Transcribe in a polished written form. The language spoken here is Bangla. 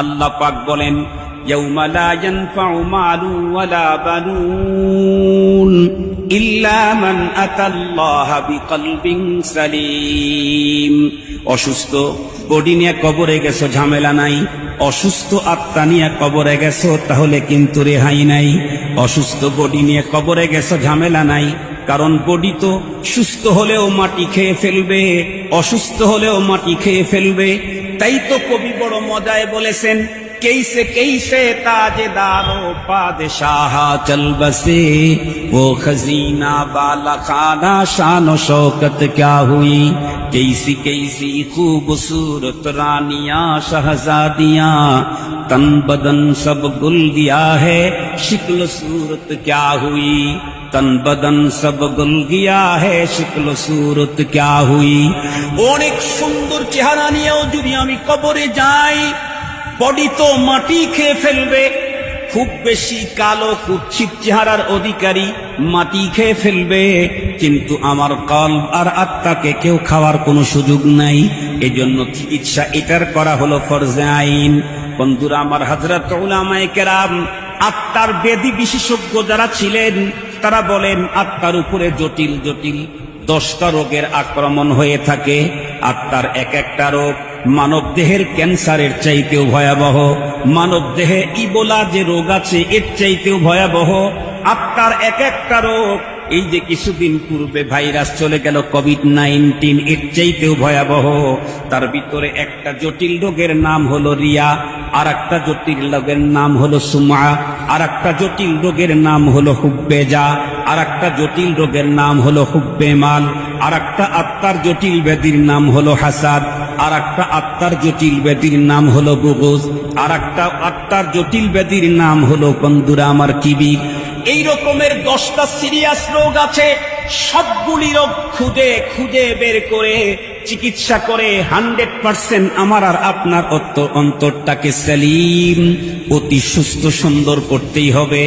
আল্লাহ পাক বলেন, ইয়াউমা লা ইয়ানফাউ মালু ওয়ালা বানুন ইল্লা মান আতাল্লাহা বিকলবিন সালিম। অসুস্থ বডি নিয়ে কবরে গেছো, ঝামেলা নাই। অসুস্থ আত্মা নিয়ে কবরে গেছো, তাহলে কিন্তু রেহাই নাই। অসুস্থ বডি নিয়ে কবরে গেছো, ঝামেলা নাই, কারণ বডি তো সুস্থ হলেও মাটি খেয়ে ফেলবে, অসুস্থ হলেও মাটি খেয়ে ফেলবে। তাই তো কবি বড় মজায় বলেছেন, कैसे कैसे ताजदारो पादशाह चल बसे, वो खजीना बाला खाना शानो शौकत क्या हुई। कैसी कैसी खूबसूरत रानियां शहजादियां, तन बदन सब गुल गया है, शिक्ल सूरत क्या हुई। तन बदन सब गुल गया है, शिक्ल सूरत क्या हुई। অনেক সুন্দর চেহারা নিয়েও যদি আমি কবরে যাই, বডি তো মাটি খেয়ে ফেলবে। খুব বেশি কালো কুৎসিত চেহারার অধিকারী মাটি খেয়ে ফেলবে, কিন্তু আমার কলব আর আত্মাকে কেউ খাওয়ার কোনো সুযোগ নাই। এজন্য চিকিৎসা এটার করা হলো ফরজে আইন। বন্ধুরা আমার, হযরত উলামায়ে কেরাম, আত্মার বেদি বিশেষজ্ঞ যারা ছিলেন, তারা বলেন আত্মার উপরে জটিল জটিল 10টা রোগের আক্রমণ হয়ে থাকে। আত্মার এক একটা রোগ মানব দেহের ক্যান্সারের চাইতেও ভয়াবহ, মানব দেহে ইবোলা যে রোগ আছে এর চাইতেও ভয়াবহ। আত্মার এক একটা রোগ, এই যে কিছুদিন পূর্বে ভাইরাস চলে গেল কোভিড-19, এর চাইতেও ভয়াবহ। তার ভিতরে একটা জটিল রোগের নাম হলো রিয়া, আর একটা জটিল রোগের নাম হলো সুমা, আর একটা জটিল রোগের নাম হলো হুব্বেজা, আর একটা জটিল রোগের নাম হলো হুব্বে মাল, আর একটা আত্মার জটিল ব্যাধির নাম হলো হাসাদ, আর একটা আত্মার জটিল ব্যাধির নাম হলো বুগুজ, আর একটা আত্মার জটিল ব্যাধির নাম হলো, বন্ধুরা আমার, কিবির। এই রকমের 10টা সিরিয়াস রোগ আছে। সবগুলি রোগ খুঁজে খুঁজে বের করে চিকিৎসা করে 100% আমার আর আপনার অন্তরটাকে সেলিম, অতি সুস্থ সুন্দর করতেই হবে।